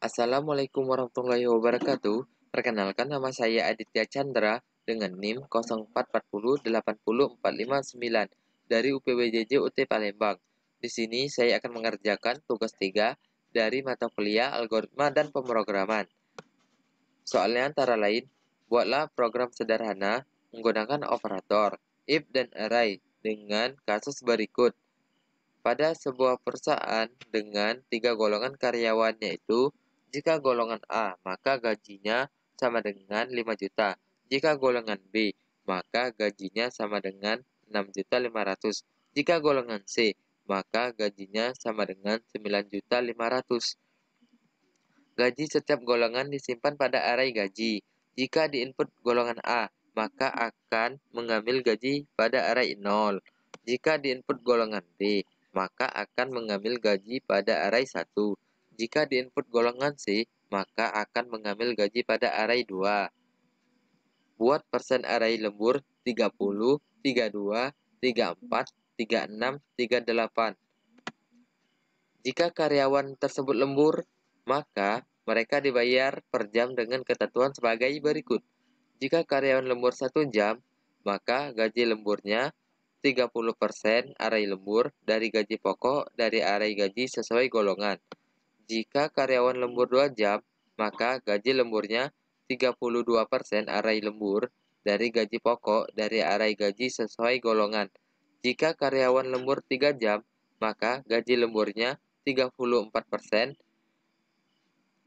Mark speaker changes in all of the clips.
Speaker 1: Assalamualaikum warahmatullahi wabarakatuh. Perkenalkan, nama saya Aditya Chandra dengan NIM 0440800459 dari UPWJJ UT Palembang. Di sini saya akan mengerjakan tugas 3 dari mata kuliah algoritma dan pemrograman. Soalnya antara lain, buatlah program sederhana menggunakan operator if dan array dengan kasus berikut. Pada sebuah perusahaan dengan 3 golongan karyawannya itu, jika golongan A, maka gajinya sama dengan 5 juta. Jika golongan B, maka gajinya sama dengan 6.500.000. Jika golongan C, maka gajinya sama dengan 9.500.000. Gaji setiap golongan disimpan pada array gaji. Jika diinput golongan A, maka akan mengambil gaji pada array 0. Jika diinput golongan B, maka akan mengambil gaji pada array 1. Jika diinput golongan C, maka akan mengambil gaji pada array 2. Buat persen array lembur 30, 32, 34, 36, 38. Jika karyawan tersebut lembur, maka mereka dibayar per jam dengan ketentuan sebagai berikut. Jika karyawan lembur 1 jam, maka gaji lemburnya 30% array lembur dari gaji pokok dari array gaji sesuai golongan. Jika karyawan lembur 2 jam, maka gaji lemburnya 32% array lembur dari gaji pokok dari array gaji sesuai golongan. Jika karyawan lembur 3 jam, maka gaji lemburnya 34%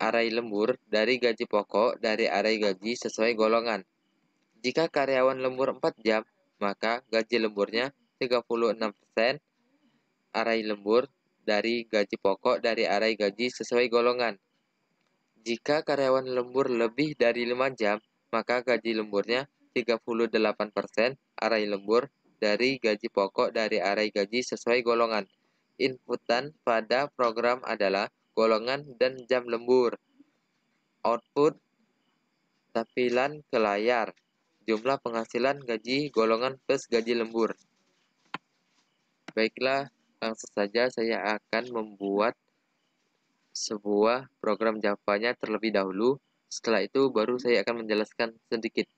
Speaker 1: array lembur dari gaji pokok dari array gaji sesuai golongan. Jika karyawan lembur 4 jam, maka gaji lemburnya 36% array lembur dari gaji pokok dari array gaji sesuai golongan. Jika karyawan lembur lebih dari 5 jam, maka gaji lemburnya 38% array lembur dari gaji pokok dari array gaji sesuai golongan. Inputan pada program adalah golongan dan jam lembur. Output tampilan ke layar. Jumlah penghasilan gaji golongan plus gaji lembur. Baiklah, langsung saja saya akan membuat sebuah program Java-nya terlebih dahulu. Setelah itu baru saya akan menjelaskan sedikit.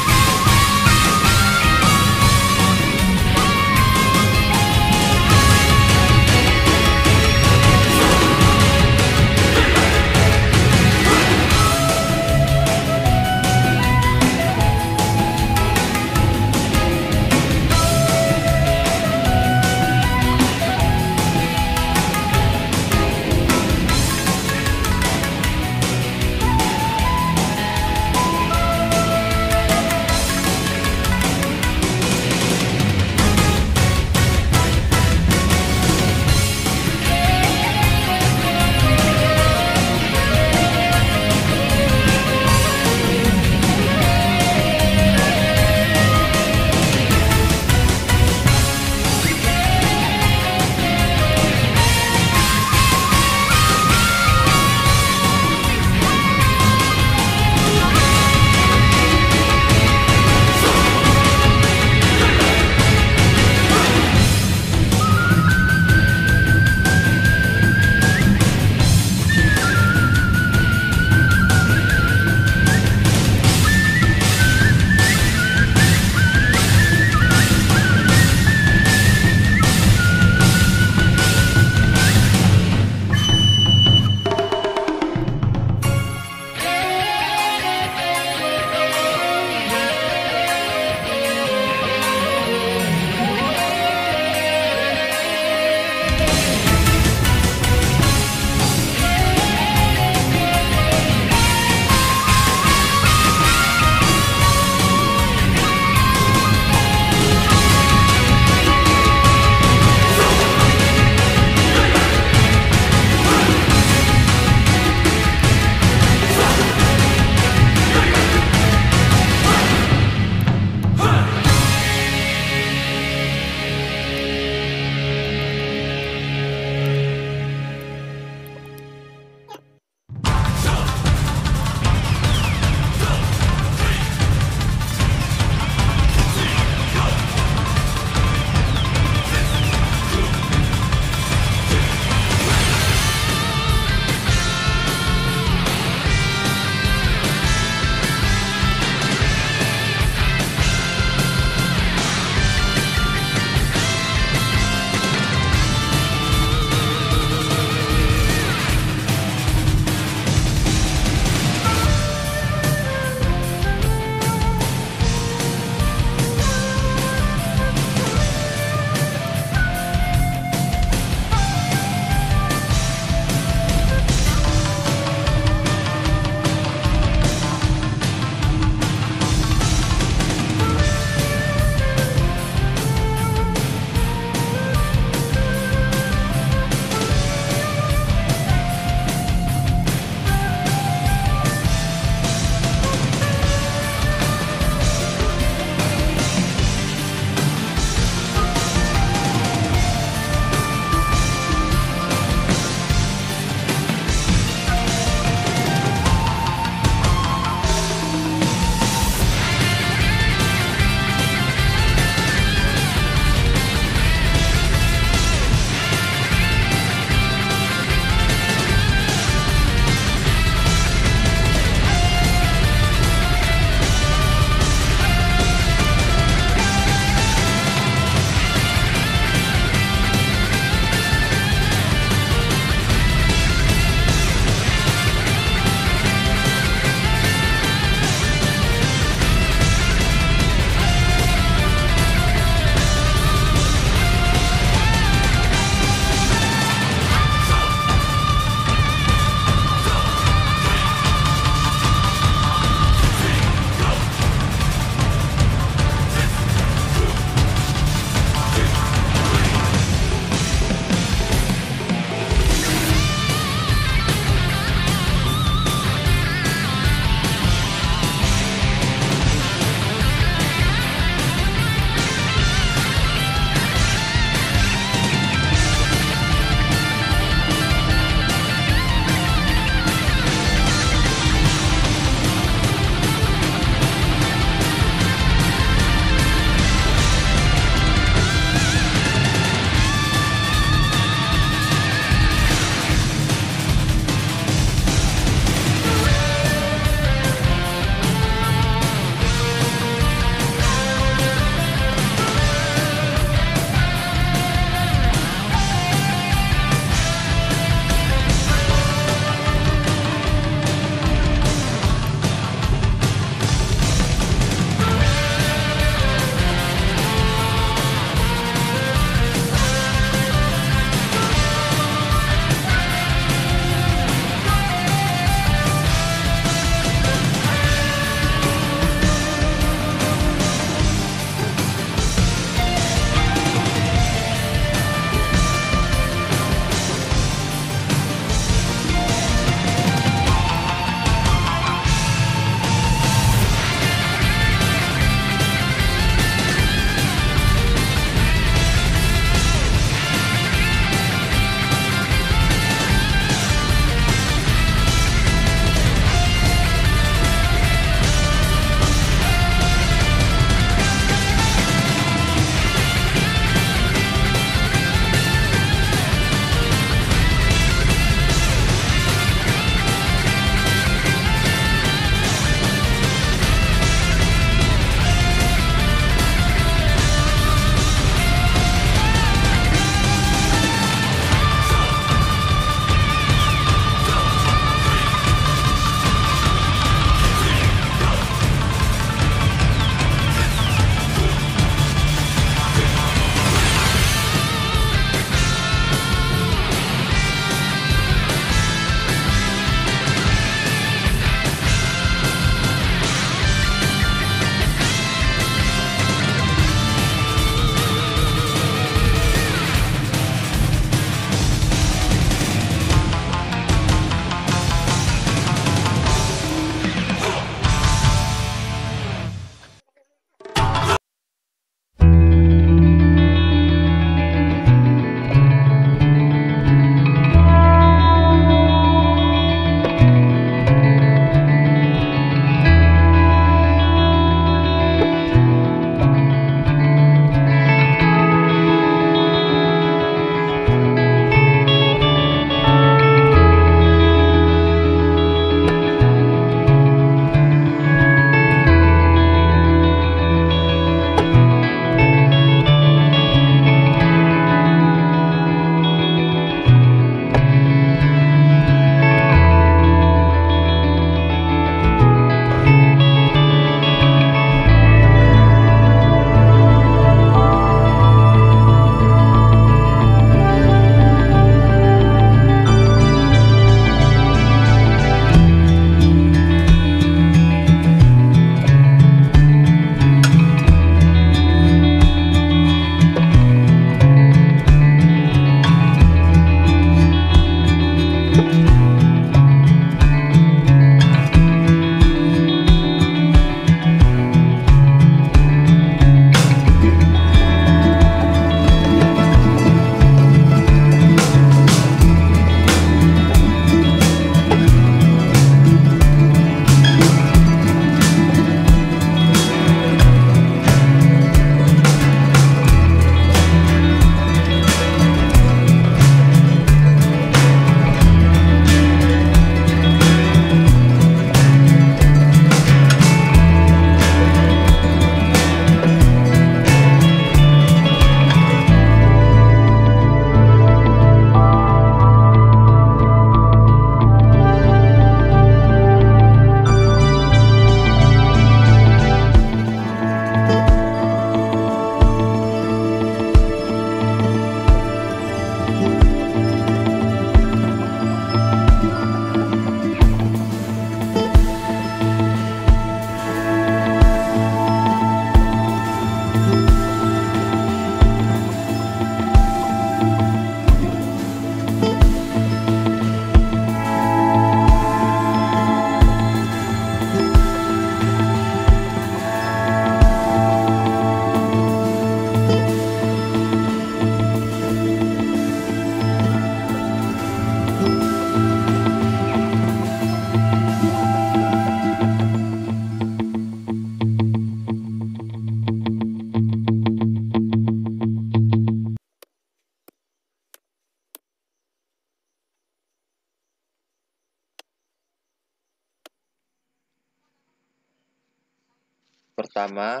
Speaker 1: Pertama,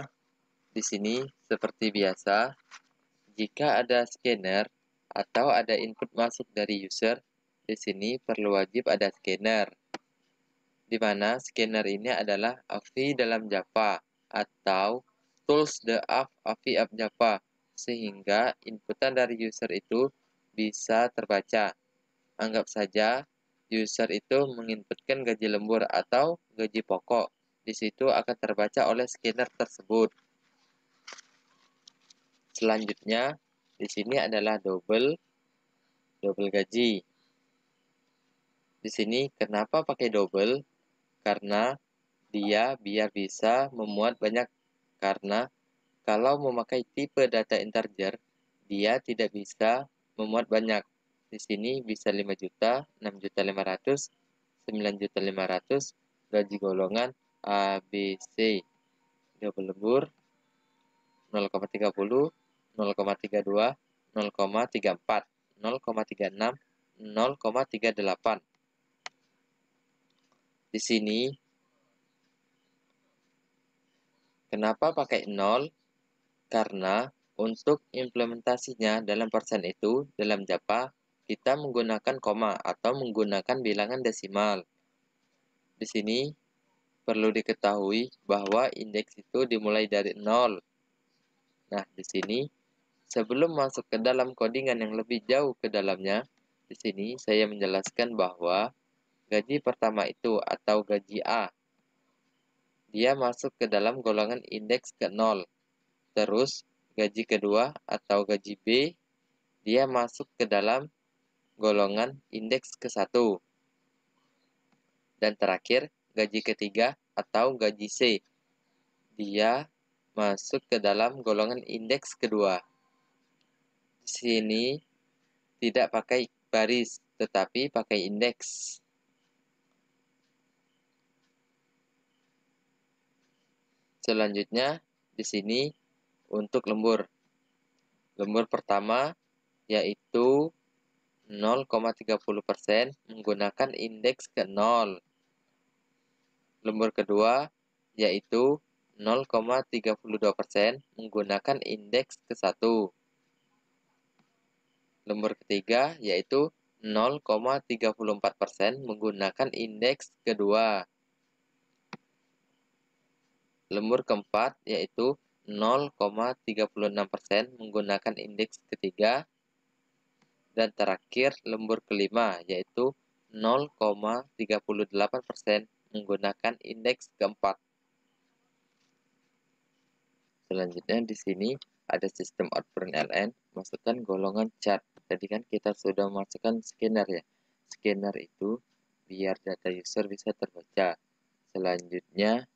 Speaker 1: di sini seperti biasa, jika ada scanner atau ada input masuk dari user, di sini perlu wajib ada scanner. Di mana scanner ini adalah AVI dalam Java atau tools the AVI app Java, sehingga inputan dari user itu bisa terbaca. Anggap saja user itu menginputkan gaji lembur atau gaji pokok. Di situ akan terbaca oleh scanner tersebut. Selanjutnya, di sini adalah double gaji. Di sini kenapa pakai double? Karena dia biar bisa memuat banyak. Karena kalau memakai tipe data integer, dia tidak bisa memuat banyak. Di sini bisa 5 juta, 6.500.000, 9.500.000, gaji golongan A, B, C. Double lembur 0,30, 0,32, 0,34, 0,36, 0,38. Di sini, kenapa pakai 0? Karena untuk implementasinya dalam persen itu, dalam Java, kita menggunakan koma atau menggunakan bilangan desimal. Di sini, perlu diketahui bahwa indeks itu dimulai dari 0. Nah, di sini, sebelum masuk ke dalam codingan yang lebih jauh ke dalamnya, di sini saya menjelaskan bahwa gaji pertama itu atau gaji A, dia masuk ke dalam golongan indeks ke 0. Terus, gaji kedua atau gaji B, dia masuk ke dalam golongan indeks ke 1. Dan terakhir, gaji ketiga atau gaji C, dia masuk ke dalam golongan indeks kedua. Di sini tidak pakai baris, tetapi pakai indeks. Selanjutnya, di sini untuk lembur. Lembur pertama yaitu 0,30% menggunakan indeks ke 0. Lembur kedua yaitu 0,32% menggunakan indeks ke 1. Lembur ketiga yaitu 0,34% menggunakan indeks kedua. Lembur keempat yaitu 0,36% menggunakan indeks ketiga. Dan terakhir lembur kelima yaitu 0,38% menggunakan indeks keempat. Selanjutnya di sini ada sistem output ln, masukkan golongan chart. Tadi kan kita sudah masukkan scanner ya. Scanner itu biar data user bisa terbaca. Selanjutnya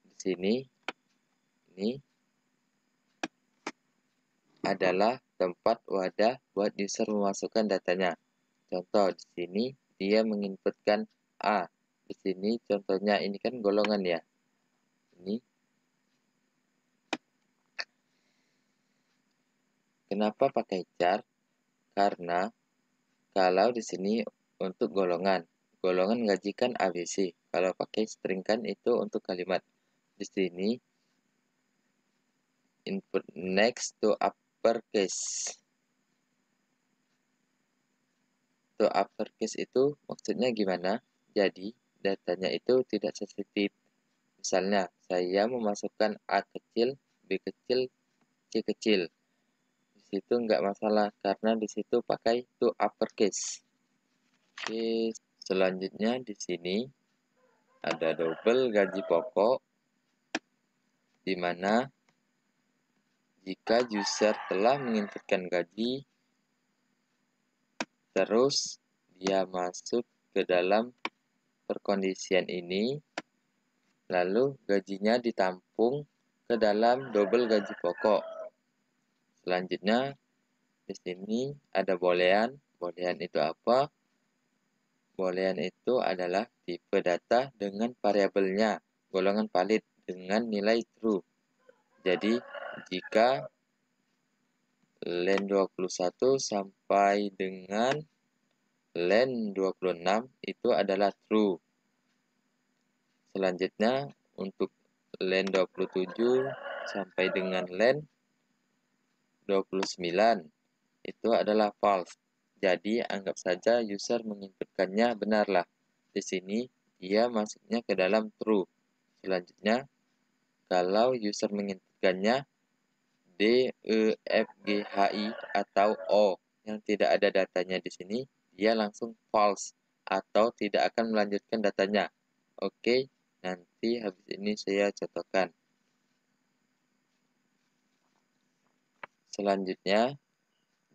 Speaker 1: di sini ini adalah tempat wadah buat user memasukkan datanya. Contoh di sini dia menginputkan A. Di sini contohnya ini kan golongan ya. Ini. Kenapa pakai char? Karena kalau di sini untuk golongan gaji kan ABC. Kalau pakai string kan itu untuk kalimat. Di sini input next to uppercase. To uppercase itu maksudnya gimana? Jadi datanya itu tidak sensitif. Misalnya saya memasukkan A kecil, B kecil, C kecil. Di situ nggak masalah karena di situ pakai to uppercase. Oke, selanjutnya di sini ada double gaji pokok di mana Jika user telah menginputkan gaji, terus dia masuk ke dalam perkondisian ini, lalu gajinya ditampung ke dalam double gaji pokok. Selanjutnya, di sini ada boolean. Boolean itu apa? Boolean itu adalah tipe data dengan variabelnya golongan valid dengan nilai true. Jadi, jika len 21 sampai dengan len 26 itu adalah true. Selanjutnya, untuk len 27 sampai dengan len 29 itu adalah false. Jadi, anggap saja user menginputkannya benarlah. Di sini, dia masuknya ke dalam true. Selanjutnya, kalau user menginputkannya D, E, F, G, H, I, atau O yang tidak ada datanya di sini, dia langsung false atau tidak akan melanjutkan datanya. Oke, nanti habis ini saya contohkan. Selanjutnya,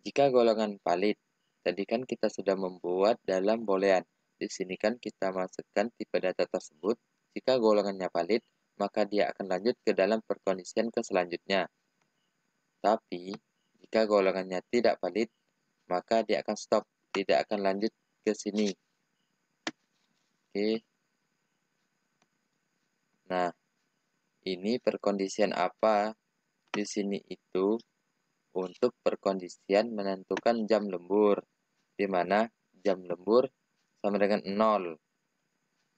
Speaker 1: jika golongan valid, tadi kan kita sudah membuat dalam boolean. Di sini kan kita masukkan tipe data tersebut. Jika golongannya valid, maka dia akan lanjut ke dalam perkondisian ke selanjutnya. Tapi, jika golongannya tidak valid, maka dia akan stop, tidak akan lanjut ke sini. Oke. Nah, ini perkondisian apa? Di sini itu untuk perkondisian menentukan jam lembur, di mana jam lembur sama dengan 0.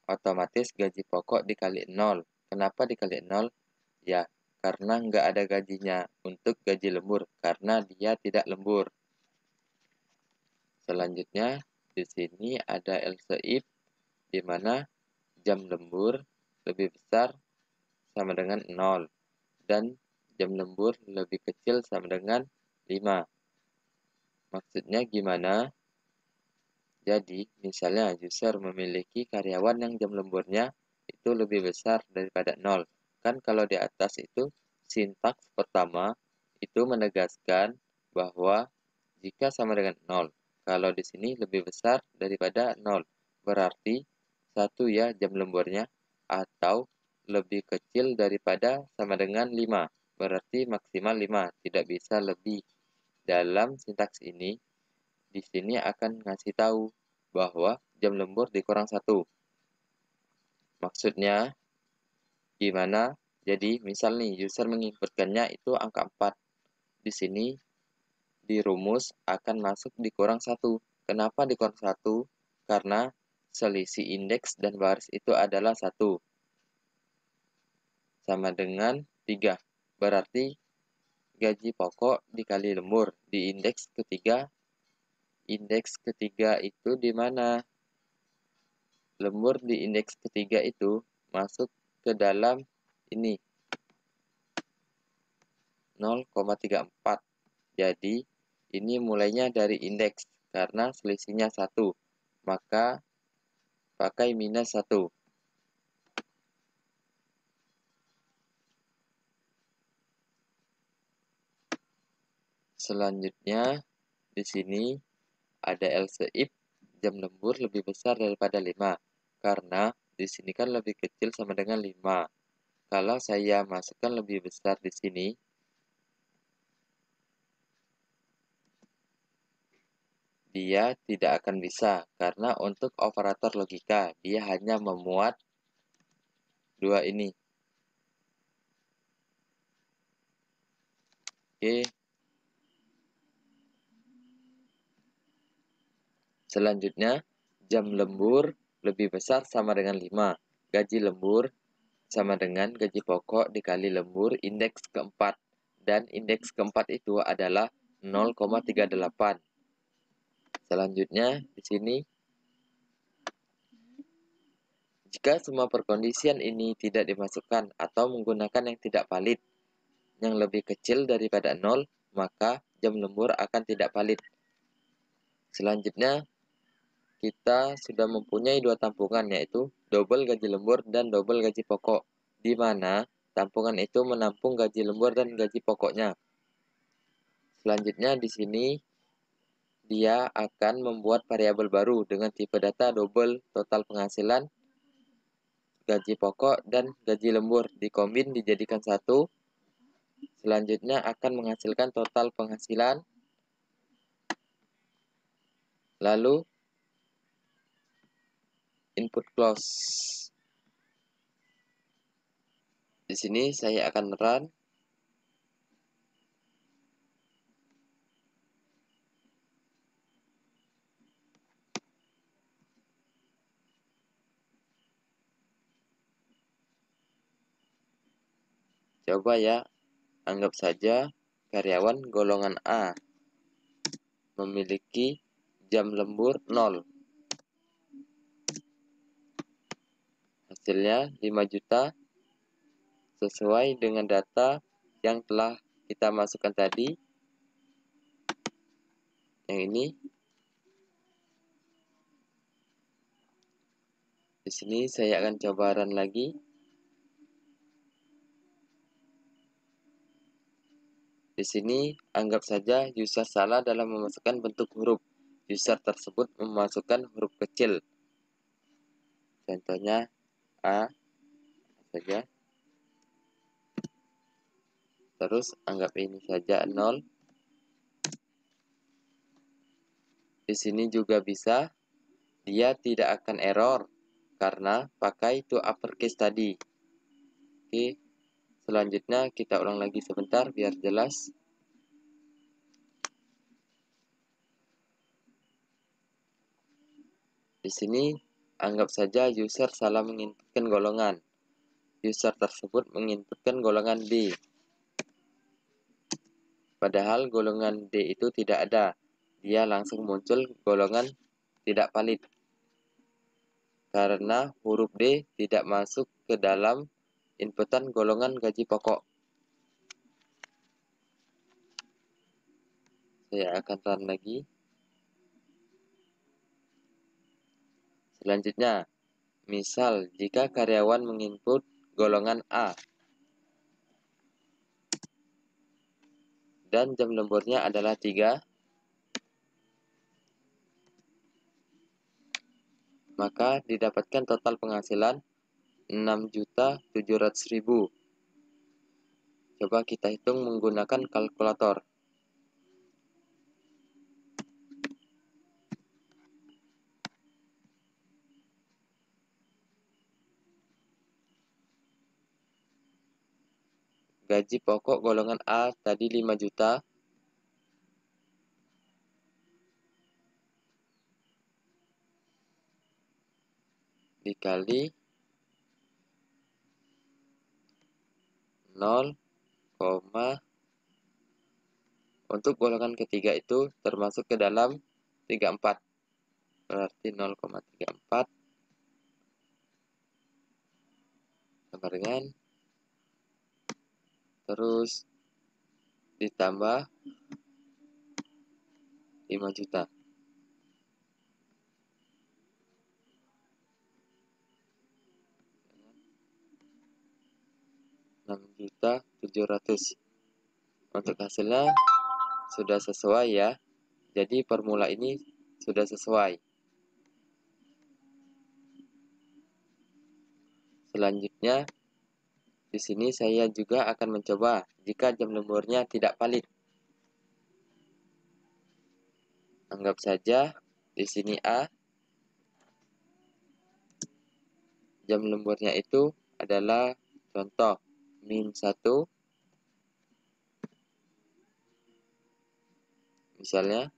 Speaker 1: Otomatis gaji pokok dikali 0. Kenapa dikali 0? Ya, karena nggak ada gajinya untuk gaji lembur, karena dia tidak lembur. Selanjutnya, di sini ada else if, di mana jam lembur lebih besar sama dengan 0, dan jam lembur lebih kecil sama dengan 5. Maksudnya gimana? Jadi, misalnya user memiliki karyawan yang jam lemburnya itu lebih besar daripada 0. Kan kalau di atas itu, sintaks pertama itu menegaskan bahwa jika sama dengan 0. Kalau di sini lebih besar daripada 0. Berarti 1 ya jam lemburnya, atau lebih kecil daripada sama dengan 5. Berarti maksimal 5, tidak bisa lebih. Dalam sintaks ini, di sini akan ngasih tahu bahwa jam lembur dikurang 1. Maksudnya gimana? Jadi misal nih user menginputkannya itu angka 4. Di sini di rumus akan masuk dikurang 1. Kenapa dikurang 1? Karena selisih indeks dan baris itu adalah 1. Sama dengan 3. Berarti gaji pokok dikali lembur di indeks ketiga. Indeks ketiga itu di mana? Lembur di indeks ketiga itu masuk ke dalam ini 0,34. Jadi ini mulainya dari indeks karena selisihnya 1. Maka pakai minus 1. Selanjutnya di sini ada else if jam lembur lebih besar daripada 5. Karena di sini kan lebih kecil sama dengan 5. Kalau saya masukkan lebih besar di sini, dia tidak akan bisa, karena untuk operator logika, dia hanya memuat dua ini. Oke. Selanjutnya, jam lembur lebih besar sama dengan 5. Gaji lembur sama dengan gaji pokok dikali lembur indeks keempat. Dan indeks keempat itu adalah 0,38. Selanjutnya, di sini, jika semua perkondisian ini tidak dimasukkan atau menggunakan yang tidak valid, yang lebih kecil daripada 0, maka jam lembur akan tidak valid. Selanjutnya, kita sudah mempunyai dua tampungan, yaitu double gaji lembur dan double gaji pokok, di mana tampungan itu menampung gaji lembur dan gaji pokoknya. Selanjutnya di sini dia akan membuat variabel baru dengan tipe data double total penghasilan, gaji pokok, dan gaji lembur dikombin dijadikan satu. Selanjutnya akan menghasilkan total penghasilan. Lalu input close. Di sini saya akan run. Coba ya, anggap saja karyawan golongan A memiliki jam lembur 0. Hasilnya 5 juta sesuai dengan data yang telah kita masukkan tadi. Yang ini. Di sini saya akan coba run lagi. Di sini anggap saja user salah dalam memasukkan bentuk huruf. User tersebut memasukkan huruf kecil. Contohnya A saja. Terus anggap ini saja 0. Di sini juga bisa. Dia tidak akan error karena pakai to uppercase tadi. Oke. Selanjutnya kita ulang lagi sebentar biar jelas. Di sini anggap saja user salah menginputkan golongan. User tersebut menginputkan golongan D. Padahal golongan D itu tidak ada. Dia langsung muncul golongan tidak valid. Karena huruf D tidak masuk ke dalam inputan golongan gaji pokok. Saya akan run lagi. Selanjutnya, misal jika karyawan menginput golongan A dan jam lemburnya adalah 3, maka didapatkan total penghasilan 6.700.000. Coba kita hitung menggunakan kalkulator. Gaji pokok golongan A tadi 5 juta. Dikali 0, untuk golongan ketiga itu termasuk ke dalam 34. Berarti 0,34 sama dengan terus ditambah 5 juta. 6.700.000. Untuk hasilnya sudah sesuai ya. Jadi formula ini sudah sesuai. Selanjutnya di sini saya juga akan mencoba jika jam lemburnya tidak valid. Anggap saja di sini A. Jam lemburnya itu adalah contoh -1. Misalnya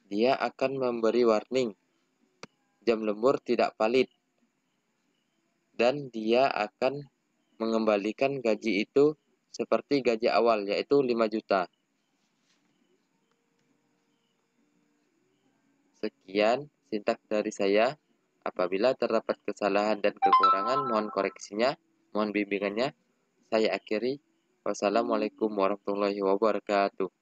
Speaker 1: dia akan memberi warning jam lembur tidak valid dan dia akan mengembalikan gaji itu seperti gaji awal, yaitu 5 juta. Sekian sintaks dari saya. Apabila terdapat kesalahan dan kekurangan, mohon koreksinya, mohon bimbingannya. Saya akhiri. Wassalamualaikum warahmatullahi wabarakatuh.